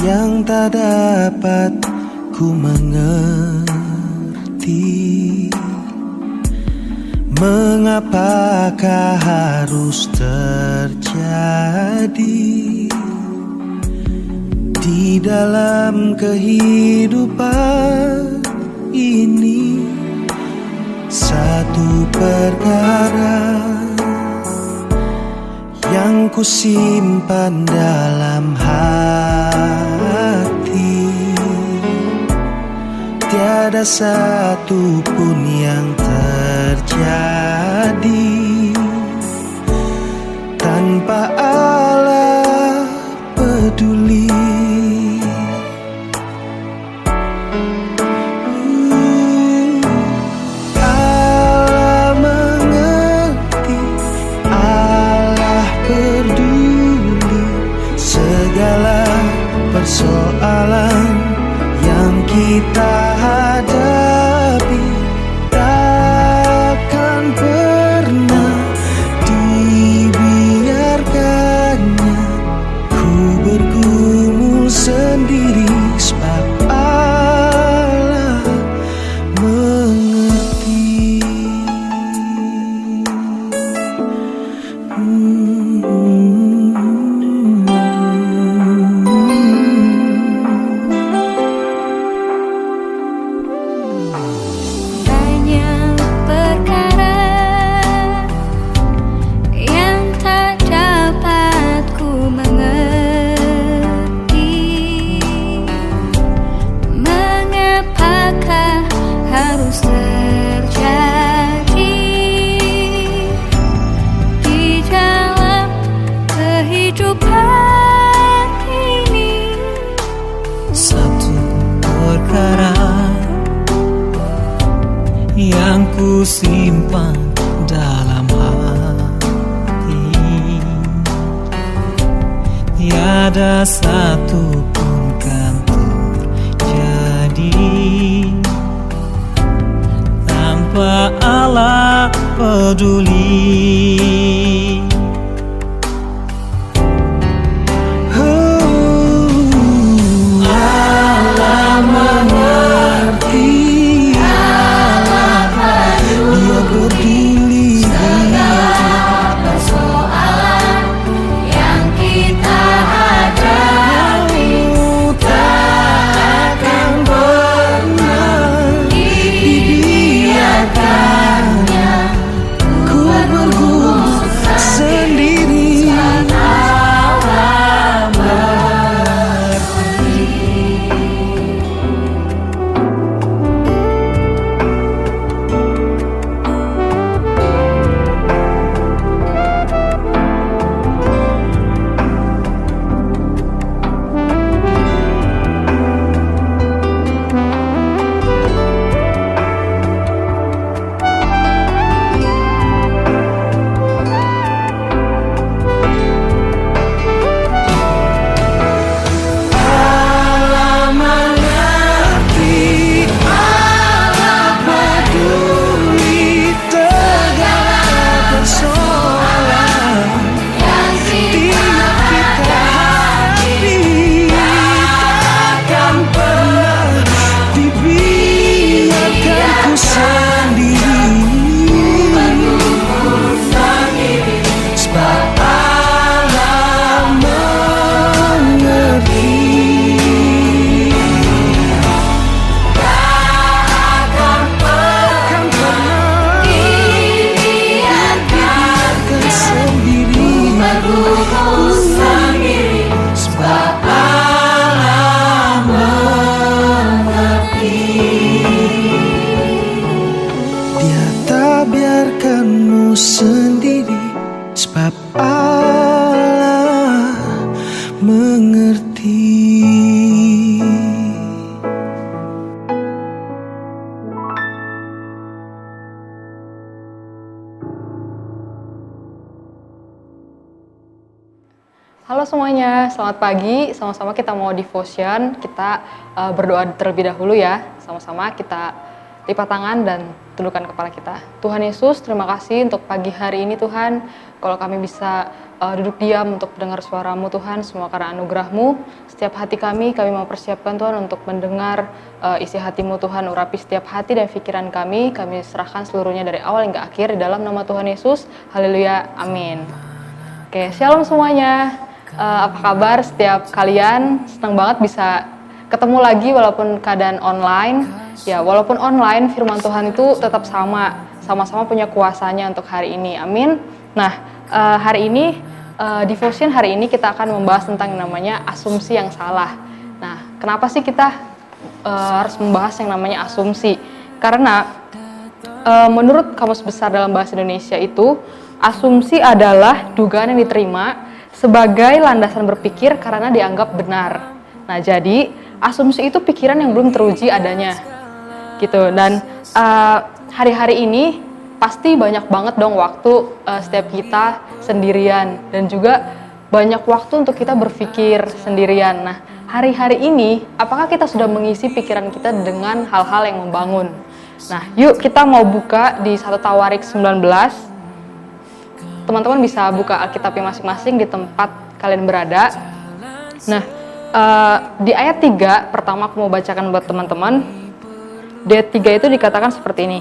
yang tak dapat ku mengerti. Mengapakah harus terjadi di dalam kehidupan ini? Satu perkara yang ku simpan dalam hati, tiada satu pun yang terjadi tanpa Allah peduli. Allah mengerti, Allah peduli segala persoalan yang kita hadapi. Takkan pernah dibiarkannya ku bergumul sendiri, sebab Allah mengerti. Banyak perkara yang tak dapat ku mengerti. Mengapakah harus terjadi di dalam kehidupan ini? Satu perkara yang ku simpan dalam hati, tiada satu pun kan terjadi tanpa Allah peduli. Allah mengerti, Dia peduli Persoalan yang kita hadapi takkan pernah dibiarkannya ku bergumul sendiri. Allah mengerti, Allah peduli segala persoalan yang tiap kita hadapi. Takkan pernah dibiarkan ku sendiri, sebab Allah mengerti. Takkan pernah dibiarkan sendiri, sebab Allah mengerti. Dia tak biarkanmu sendiri, sebab Allah mengerti. Halo semuanya, selamat pagi. Sama-sama kita mau devotion. Kita berdoa terlebih dahulu ya. Sama-sama kita lipat tangan dan tundukkan kepala kita. Tuhan Yesus, terima kasih untuk pagi hari ini Tuhan. Kalau kami bisa duduk diam untuk mendengar suara-Mu Tuhan, semua karena anugerah-Mu. Setiap hati kami mau persiapkan Tuhan untuk mendengar isi hati-Mu Tuhan, urapi setiap hati dan pikiran kami serahkan seluruhnya dari awal hingga akhir, di dalam nama Tuhan Yesus, haleluya, amin. Oke, shalom semuanya, apa kabar setiap kalian? Senang banget bisa ketemu lagi walaupun keadaan online. Ya, walaupun online, firman Tuhan itu tetap sama-sama punya kuasanya untuk hari ini, amin. Nah, hari ini, devotion hari ini kita akan membahas tentang yang namanya asumsi yang salah. Nah, kenapa sih kita harus membahas yang namanya asumsi? Karena menurut Kamus Besar dalam Bahasa Indonesia itu, asumsi adalah dugaan yang diterima sebagai landasan berpikir karena dianggap benar. Nah, jadi asumsi itu pikiran yang belum teruji adanya, gitu. Dan hari-hari ini pasti banyak banget dong waktu setiap kita sendirian dan juga banyak waktu untuk kita berpikir sendirian. Nah, hari-hari ini apakah kita sudah mengisi pikiran kita dengan hal-hal yang membangun? Nah, yuk kita mau buka di 1 Tawarik 19. Teman-teman bisa buka Alkitabnya masing-masing di tempat kalian berada. Nah, di ayat 3, pertama aku mau bacakan buat teman-teman. Di ayat 3 itu dikatakan seperti ini.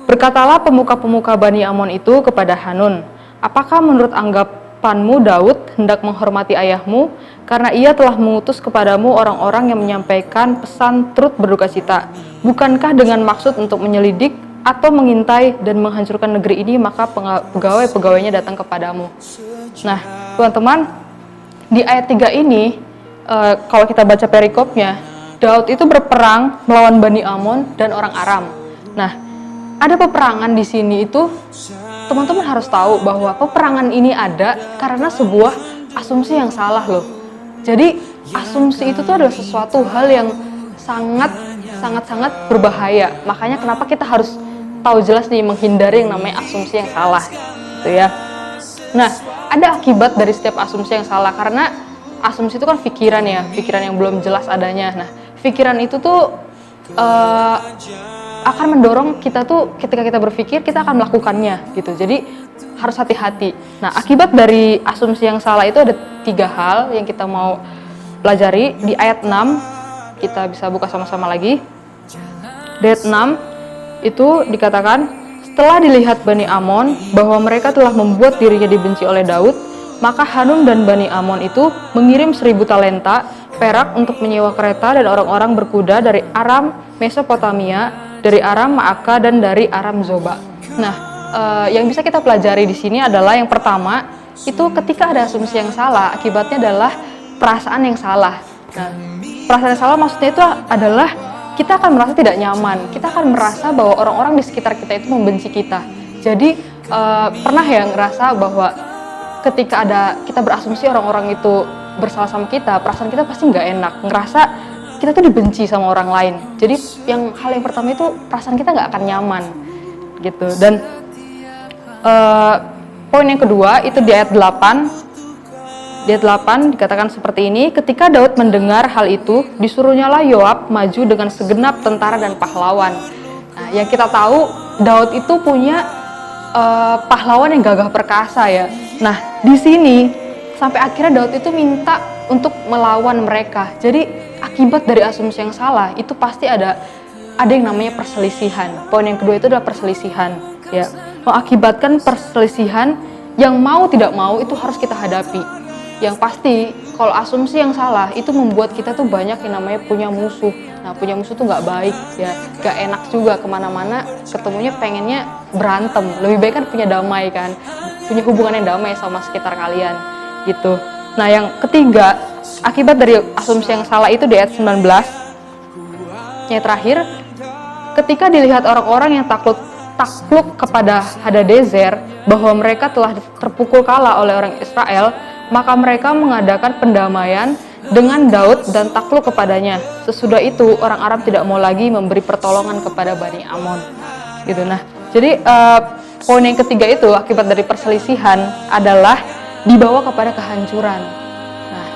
Berkatalah pemuka-pemuka Bani Amon itu kepada Hanun, apakah menurut anggapanmu Daud hendak menghormati ayahmu, karena ia telah mengutus kepadamu orang-orang yang menyampaikan pesan turut berduka cita? Bukankah dengan maksud untuk menyelidik atau mengintai dan menghancurkan negeri ini, maka pegawai-pegawainya datang kepadamu? Nah, teman-teman, di ayat 3 ini, kalau kita baca perikopnya, Daud itu berperang melawan Bani Amon dan orang Aram. Nah, ada peperangan di sini itu, teman-teman harus tahu bahwa peperangan ini ada karena sebuah asumsi yang salah loh. Jadi, asumsi itu tuh adalah sesuatu hal yang sangat berbahaya. Makanya kenapa kita harus tahu jelas nih menghindari yang namanya asumsi yang salah, gitu ya. Nah, ada akibat dari setiap asumsi yang salah karena asumsi itu kan pikiran ya, pikiran yang belum jelas adanya. Nah, pikiran itu tuh akan mendorong kita tuh ketika kita berpikir kita akan melakukannya gitu. Jadi harus hati-hati. Nah, akibat dari asumsi yang salah itu ada 3 hal yang kita mau pelajari. Di ayat 6 kita bisa buka sama-sama lagi. Di ayat 6 itu dikatakan, setelah dilihat Bani Amon bahwa mereka telah membuat dirinya dibenci oleh Daud, maka Hanun dan Bani Amon itu mengirim 1000 talenta perak untuk menyewa kereta dan orang-orang berkuda dari Aram Mesopotamia, dari Aram Maaka, dan dari Aram Zoba. Nah, yang bisa kita pelajari di sini adalah yang pertama, itu ketika ada asumsi yang salah, akibatnya adalah perasaan yang salah. Nah, perasaan yang salah maksudnya itu adalah kita akan merasa tidak nyaman, kita akan merasa bahwa orang-orang di sekitar kita itu membenci kita. Jadi, pernah ya ngerasa bahwa ketika kita berasumsi orang-orang itu bersalah sama kita, perasaan kita pasti nggak enak, ngerasa kita tuh dibenci sama orang lain. Jadi hal yang pertama itu perasaan kita nggak akan nyaman gitu. Dan poin yang kedua itu di ayat 8. Di ayat 8 dikatakan seperti ini, ketika Daud mendengar hal itu, disuruhnyalah Yoab maju dengan segenap tentara dan pahlawan. Nah, yang kita tahu Daud itu punya pahlawan yang gagah perkasa ya. Nah, di sini sampai akhirnya Daud itu minta untuk melawan mereka. Jadi akibat dari asumsi yang salah itu pasti ada yang namanya perselisihan. Poin yang kedua itu adalah perselisihan, ya. Mengakibatkan perselisihan yang mau tidak mau itu harus kita hadapi. Yang pasti kalau asumsi yang salah itu membuat kita tuh banyak yang namanya punya musuh. Nah, punya musuh tuh nggak baik ya, nggak enak juga, kemana-mana ketemunya pengennya berantem. Lebih baik kan punya damai kan, punya hubungan yang damai sama sekitar kalian gitu. Nah, yang ketiga, akibat dari asumsi yang salah itu di ayat 19. Yang terakhir, ketika dilihat orang-orang yang takluk kepada Hadadezer bahwa mereka telah terpukul kalah oleh orang Israel, maka mereka mengadakan pendamaian dengan Daud dan takluk kepadanya. Sesudah itu orang Aram tidak mau lagi memberi pertolongan kepada Bani Amon. Gitu. Nah, jadi poin yang ketiga itu akibat dari perselisihan adalah dibawa kepada kehancuran. Nah,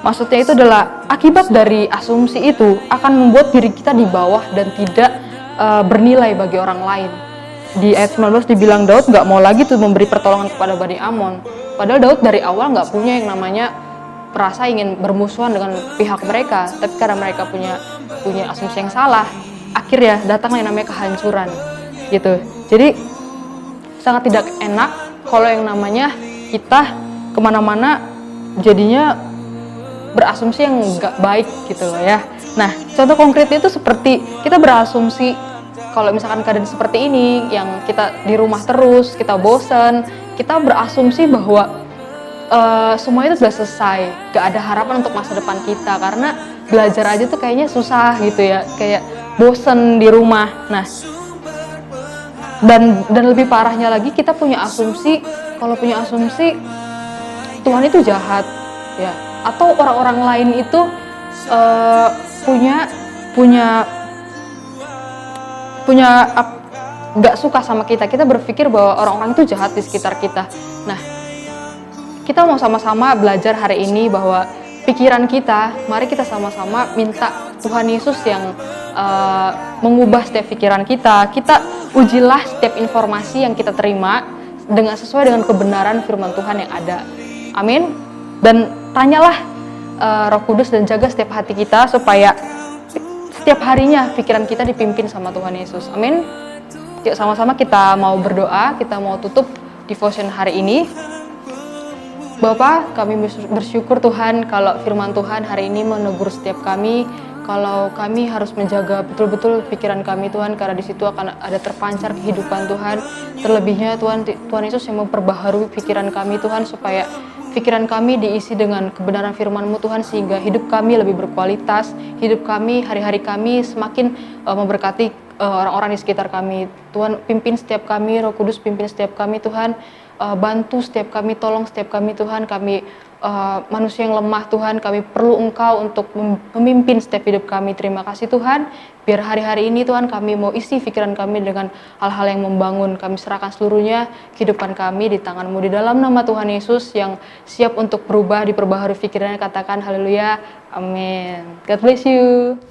maksudnya itu adalah akibat dari asumsi itu akan membuat diri kita di bawah dan tidak bernilai bagi orang lain. Di ayat 19 dibilang Daud nggak mau lagi tuh memberi pertolongan kepada Bani Amon. Padahal Daud dari awal nggak punya yang namanya merasa ingin bermusuhan dengan pihak mereka, tapi karena mereka punya asumsi yang salah, akhirnya datanglah yang namanya kehancuran gitu. Jadi sangat tidak enak kalau yang namanya kita kemana-mana jadinya berasumsi yang nggak baik gitu loh ya. Nah, contoh konkretnya itu seperti kita berasumsi kalau misalkan keadaan seperti ini, yang kita di rumah terus, kita bosen, kita berasumsi bahwa semua itu sudah selesai, gak ada harapan untuk masa depan kita karena belajar aja tuh kayaknya susah gitu ya, kayak bosen di rumah. Nah, dan lebih parahnya lagi kita punya asumsi, kalau punya asumsi Tuhan itu jahat ya, atau orang-orang lain itu nggak suka sama kita. Kita berpikir bahwa orang-orang itu jahat di sekitar kita. Nah, kita mau sama-sama belajar hari ini bahwa pikiran kita, mari kita sama-sama minta Tuhan Yesus yang mengubah setiap pikiran kita. Kita ujilah setiap informasi yang kita terima sesuai dengan kebenaran firman Tuhan yang ada. Amin. Dan tanyalah Roh Kudus dan jaga setiap hati kita supaya setiap harinya pikiran kita dipimpin sama Tuhan Yesus. Amin. Yuk sama-sama kita mau berdoa, kita mau tutup devotion hari ini. Bapa, kami bersyukur Tuhan kalau firman Tuhan hari ini menegur setiap kami, kalau kami harus menjaga betul-betul pikiran kami Tuhan, karena di situ akan ada terpancar kehidupan Tuhan. Terlebihnya Tuhan Yesus yang memperbaharui pikiran kami Tuhan, supaya pikiran kami diisi dengan kebenaran firman-Mu Tuhan, sehingga hidup kami lebih berkualitas, hidup kami, hari-hari kami semakin memberkati orang-orang di sekitar kami. Tuhan, pimpin setiap kami, Roh Kudus pimpin setiap kami Tuhan, bantu setiap kami, tolong setiap kami Tuhan. Kami manusia yang lemah Tuhan, kami perlu Engkau untuk memimpin setiap hidup kami. Terima kasih Tuhan, biar hari-hari ini Tuhan kami mau isi pikiran kami dengan hal-hal yang membangun. Kami serahkan seluruhnya kehidupan kami di tangan-Mu, di dalam nama Tuhan Yesus yang siap untuk berubah, diperbaharui pikirannya. Katakan haleluya, amin. God bless you.